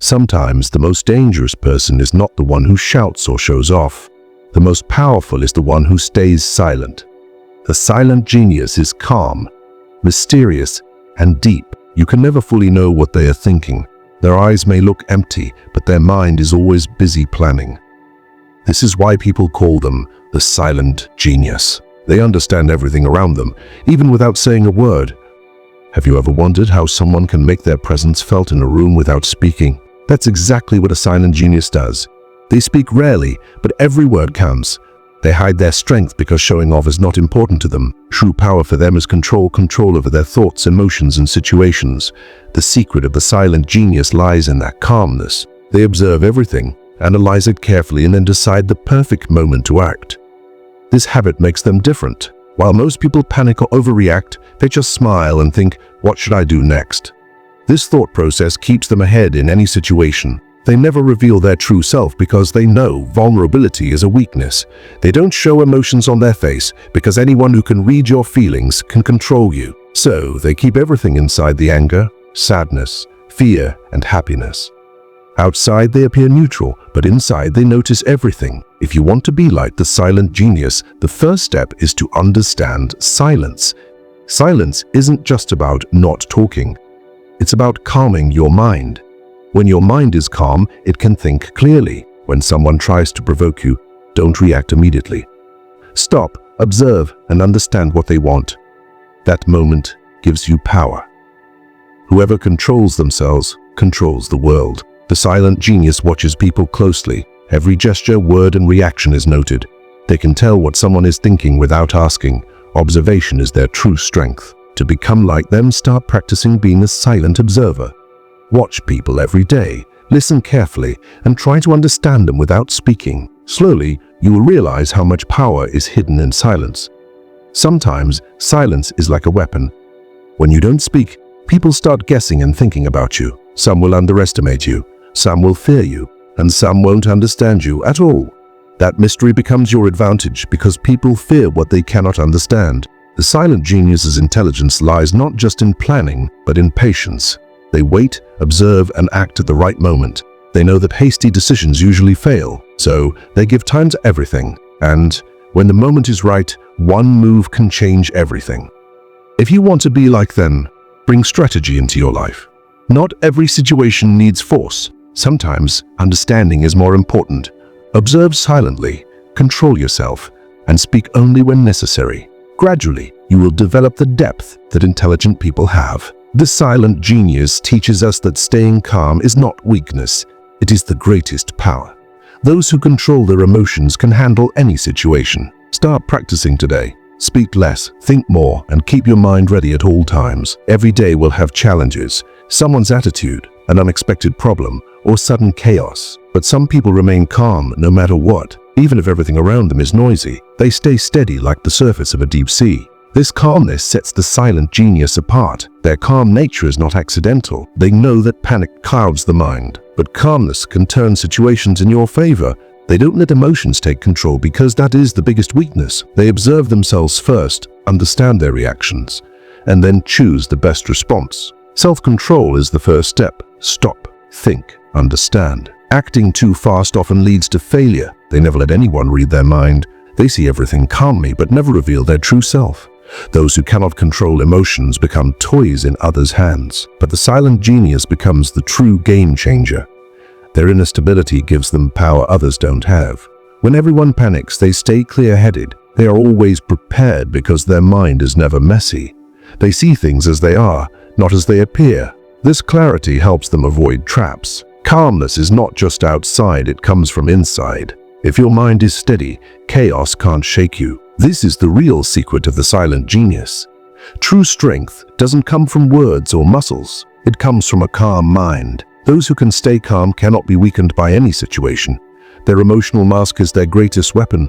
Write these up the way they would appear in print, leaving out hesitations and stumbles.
Sometimes the most dangerous person is not the one who shouts or shows off. The most powerful is the one who stays silent. The silent genius is calm, mysterious, and deep. You can never fully know what they are thinking. Their eyes may look empty, but their mind is always busy planning. This is why people call them the silent genius. They understand everything around them, even without saying a word. Have you ever wondered how someone can make their presence felt in a room without speaking? That's exactly what a silent genius does. They speak rarely, but every word counts. They hide their strength because showing off is not important to them. True power for them is control over their thoughts, emotions, and situations. The secret of the silent genius lies in that calmness. They observe everything, analyze it carefully, and then decide the perfect moment to act. This habit makes them different. While most people panic or overreact, they just smile and think, "What should I do next?" This thought process keeps them ahead in any situation. They never reveal their true self because they know vulnerability is a weakness. They don't show emotions on their face because anyone who can read your feelings can control you. So they keep everything inside: the anger, sadness, fear, and happiness. Outside they appear neutral, but inside they notice everything. If you want to be like the silent genius, the first step is to understand silence. Silence isn't just about not talking. It's about calming your mind. When your mind is calm, it can think clearly. When someone tries to provoke you, don't react immediately. Stop, observe, and understand what they want. That moment gives you power. Whoever controls themselves controls the world. The silent genius watches people closely. Every gesture, word, and reaction is noted. They can tell what someone is thinking without asking. Observation is their true strength. To become like them, start practicing being a silent observer. Watch people every day, listen carefully, and try to understand them without speaking. Slowly, you will realize how much power is hidden in silence. Sometimes, silence is like a weapon. When you don't speak, people start guessing and thinking about you. Some will underestimate you, some will fear you, and some won't understand you at all. That mystery becomes your advantage because people fear what they cannot understand. The silent genius's intelligence lies not just in planning, but in patience. They wait, observe, and act at the right moment. They know that hasty decisions usually fail, so they give time to everything. And when the moment is right, one move can change everything. If you want to be like them, bring strategy into your life. Not every situation needs force. Sometimes understanding is more important. Observe silently, control yourself, and speak only when necessary. Gradually, you will develop the depth that intelligent people have. The silent genius teaches us that staying calm is not weakness, it is the greatest power. Those who control their emotions can handle any situation. Start practicing today. Speak less, think more, and keep your mind ready at all times. Every day will have challenges, someone's attitude, an unexpected problem, or sudden chaos. But some people remain calm no matter what. Even if everything around them is noisy, they stay steady like the surface of a deep sea. This calmness sets the silent genius apart. Their calm nature is not accidental. They know that panic clouds the mind, but calmness can turn situations in your favor. They don't let emotions take control because that is the biggest weakness. They observe themselves first, understand their reactions, and then choose the best response. Self-control is the first step. Stop, think, understand. Acting too fast often leads to failure. They never let anyone read their mind. They see everything calmly but never reveal their true self. Those who cannot control emotions become toys in others' hands. But the silent genius becomes the true game changer. Their inner stability gives them power others don't have. When everyone panics, they stay clear-headed. They are always prepared because their mind is never messy. They see things as they are, not as they appear. This clarity helps them avoid traps. Calmness is not just outside, it comes from inside. If your mind is steady, chaos can't shake you. This is the real secret of the silent genius. True strength doesn't come from words or muscles. It comes from a calm mind. Those who can stay calm cannot be weakened by any situation. Their emotional mask is their greatest weapon.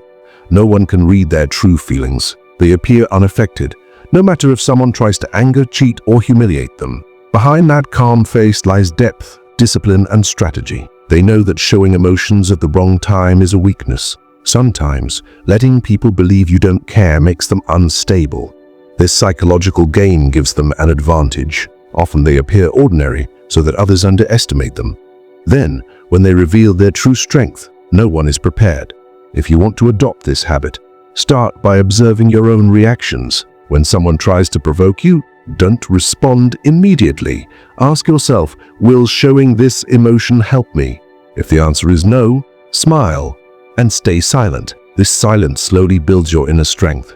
No one can read their true feelings. They appear unaffected, no matter if someone tries to anger, cheat, or humiliate them. Behind that calm face lies depth, discipline, and strategy. They know that showing emotions at the wrong time is a weakness. Sometimes, letting people believe you don't care makes them unstable. This psychological game gives them an advantage. Often they appear ordinary so that others underestimate them. Then, when they reveal their true strength, no one is prepared. If you want to adopt this habit, start by observing your own reactions. When someone tries to provoke you, don't respond immediately. Ask yourself, will showing this emotion help me? If the answer is no, smile and stay silent. This silence slowly builds your inner strength.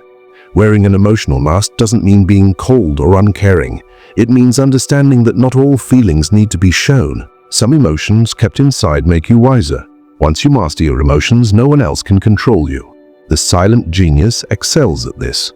Wearing an emotional mask doesn't mean being cold or uncaring. It means understanding that not all feelings need to be shown. Some emotions kept inside make you wiser. Once you master your emotions, no one else can control you. The silent genius excels at this.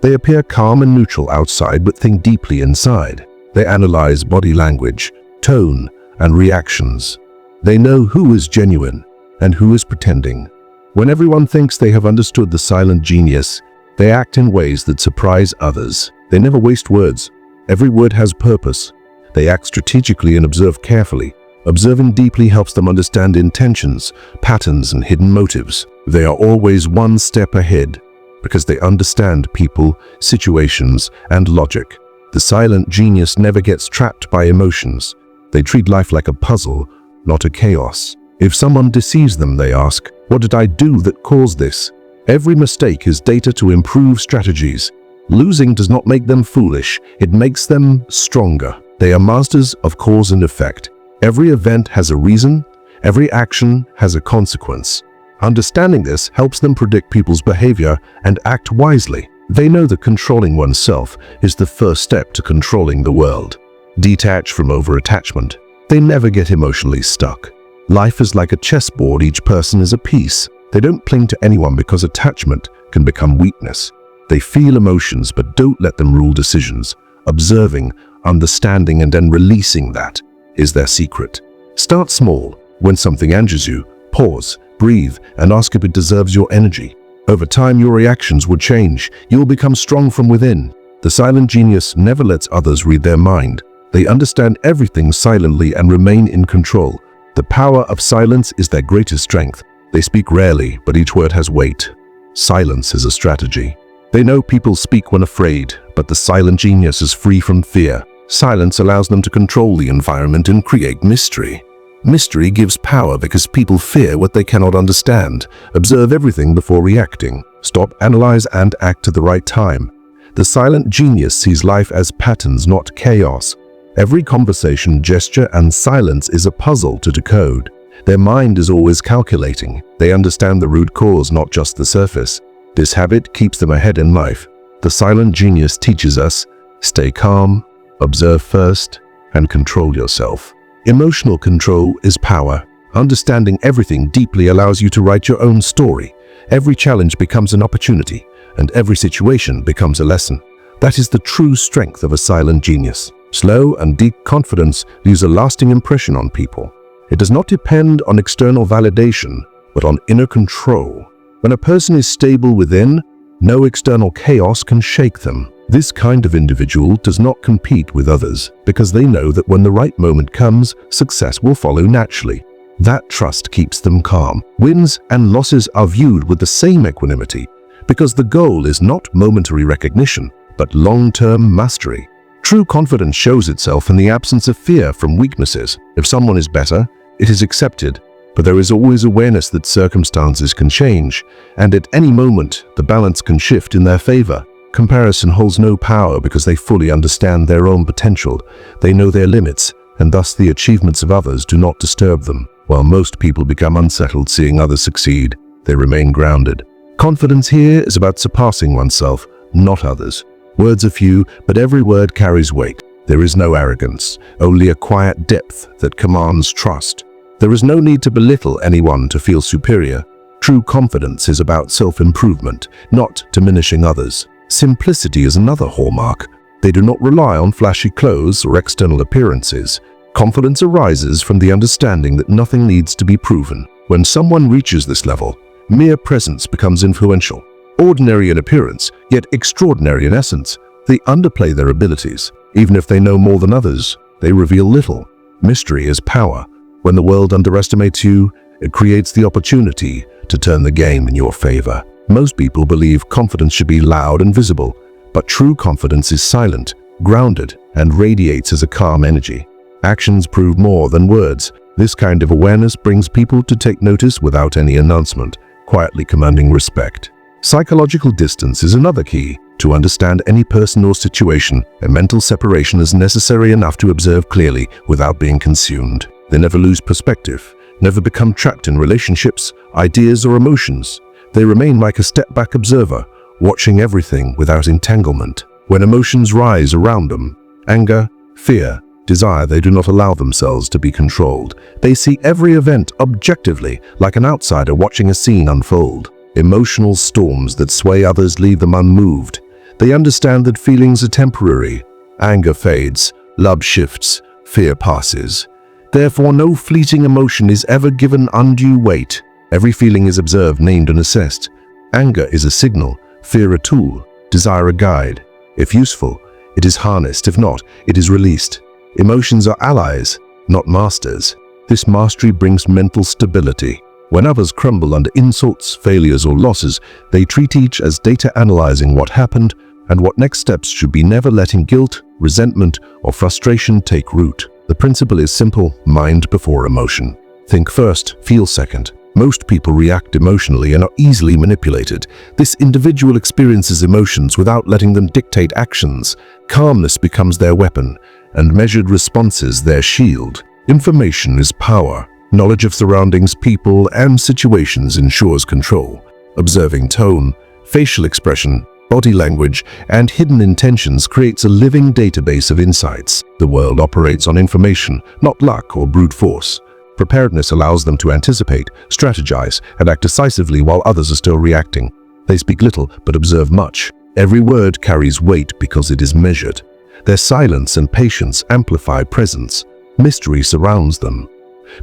They appear calm and neutral outside but think deeply inside. They analyze body language, tone, and reactions. They know who is genuine and who is pretending. When everyone thinks they have understood the silent genius, they act in ways that surprise others. They never waste words. Every word has purpose. They act strategically and observe carefully. Observing deeply helps them understand intentions, patterns, and hidden motives. They are always one step ahead because they understand people, situations, and logic. The silent genius never gets trapped by emotions. They treat life like a puzzle, not a chaos. If someone deceives them, they ask, "What did I do that caused this?" Every mistake is data to improve strategies. Losing does not make them foolish, it makes them stronger. They are masters of cause and effect. Every event has a reason, every action has a consequence. Understanding this helps them predict people's behavior and act wisely. They know that controlling oneself is the first step to controlling the world. Detach from over-attachment. They never get emotionally stuck. Life is like a chessboard, each person is a piece. They don't cling to anyone because attachment can become weakness. They feel emotions but don't let them rule decisions. Observing, understanding, and then releasing that is their secret. Start small. When something angers you, pause, breathe, and ask if it deserves your energy. Over time, your reactions will change. You will become strong from within. The silent genius never lets others read their mind. They understand everything silently and remain in control. The power of silence is their greatest strength. They speak rarely, but each word has weight. Silence is a strategy. They know people speak when afraid, but the silent genius is free from fear. Silence allows them to control the environment and create mystery. Mystery gives power because people fear what they cannot understand. Observe everything before reacting. Stop, analyze, and act at the right time. The silent genius sees life as patterns, not chaos. Every conversation, gesture, and silence is a puzzle to decode. Their mind is always calculating. They understand the root cause, not just the surface. This habit keeps them ahead in life. The silent genius teaches us, stay calm, observe first, and control yourself. Emotional control is power. Understanding everything deeply allows you to write your own story. Every challenge becomes an opportunity, and every situation becomes a lesson. That is the true strength of a silent genius. Slow and deep confidence leaves a lasting impression on people. It does not depend on external validation, but on inner control. When a person is stable within, no external chaos can shake them. This kind of individual does not compete with others because they know that when the right moment comes, success will follow naturally. That trust keeps them calm. Wins and losses are viewed with the same equanimity because the goal is not momentary recognition, but long-term mastery. True confidence shows itself in the absence of fear from weaknesses. If someone is better, it is accepted, but there is always awareness that circumstances can change, and at any moment, the balance can shift in their favor. Comparison holds no power because they fully understand their own potential. They know their limits, and thus the achievements of others do not disturb them. While most people become unsettled seeing others succeed, they remain grounded. Confidence here is about surpassing oneself, not others. Words are few, but every word carries weight. There is no arrogance, only a quiet depth that commands trust. There is no need to belittle anyone to feel superior. True confidence is about self-improvement, not diminishing others. Simplicity is another hallmark. They do not rely on flashy clothes or external appearances. Confidence arises from the understanding that nothing needs to be proven. When someone reaches this level, mere presence becomes influential. Ordinary in appearance, yet extraordinary in essence, they underplay their abilities. Even if they know more than others, they reveal little. Mystery is power. When the world underestimates you, it creates the opportunity to turn the game in your favor. Most people believe confidence should be loud and visible, but true confidence is silent, grounded, and radiates as a calm energy. Actions prove more than words. This kind of awareness brings people to take notice without any announcement, quietly commanding respect. Psychological distance is another key. To understand any person or situation, a mental separation is necessary enough to observe clearly without being consumed. They never lose perspective, never become trapped in relationships, ideas, or emotions. They remain like a step-back observer, watching everything without entanglement. When emotions rise around them, anger, fear, desire, they do not allow themselves to be controlled. They see every event objectively, like an outsider watching a scene unfold. Emotional storms that sway others leave them unmoved. They understand that feelings are temporary. Anger fades, love shifts, fear passes. Therefore, no fleeting emotion is ever given undue weight. Every feeling is observed, named, and assessed. Anger is a signal, fear a tool, desire a guide. If useful, it is harnessed. If not, it is released. Emotions are allies, not masters. This mastery brings mental stability. When others crumble under insults, failures, or losses, they treat each as data, analyzing what happened and what next steps should be, never letting guilt, resentment, or frustration take root. The principle is simple: mind before emotion. Think first, feel second. Most people react emotionally and are easily manipulated. This individual experiences emotions without letting them dictate actions. Calmness becomes their weapon, and measured responses their shield. Information is power. Knowledge of surroundings, people, and situations ensures control. Observing tone, facial expression, body language, and hidden intentions creates a living database of insights. The world operates on information, not luck or brute force. Preparedness allows them to anticipate, strategize, and act decisively while others are still reacting. They speak little but observe much. Every word carries weight because it is measured. Their silence and patience amplify presence. Mystery surrounds them.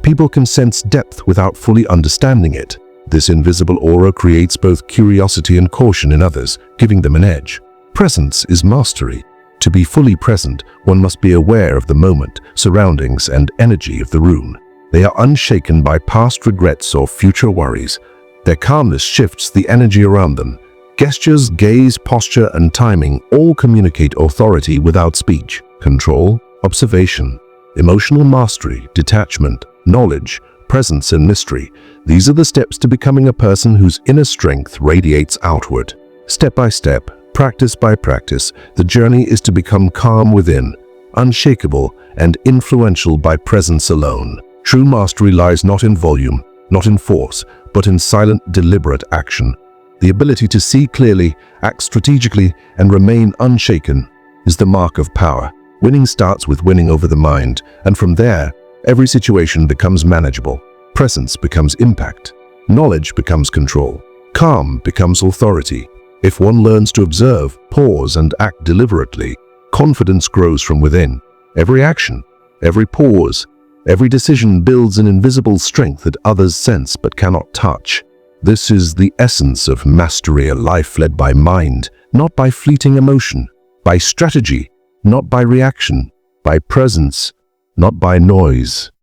People can sense depth without fully understanding it. This invisible aura creates both curiosity and caution in others, giving them an edge. Presence is mastery. To be fully present, one must be aware of the moment, surroundings, and energy of the room. They are unshaken by past regrets or future worries. Their calmness shifts the energy around them. Gestures, gaze, posture, and timing all communicate authority without speech. Control, observation, emotional mastery, detachment, knowledge, presence, and mystery. These are the steps to becoming a person whose inner strength radiates outward. Step by step, practice by practice, the journey is to become calm within, unshakable, and influential by presence alone. True mastery lies not in volume, not in force, but in silent, deliberate action. The ability to see clearly, act strategically, and remain unshaken is the mark of power. Winning starts with winning over the mind, and from there, every situation becomes manageable. Presence becomes impact. Knowledge becomes control. Calm becomes authority. If one learns to observe, pause, and act deliberately, confidence grows from within. Every action, every pause, every decision builds an invisible strength that others sense but cannot touch. This is the essence of mastery, a life led by mind, not by fleeting emotion, by strategy, not by reaction, by presence, not by noise.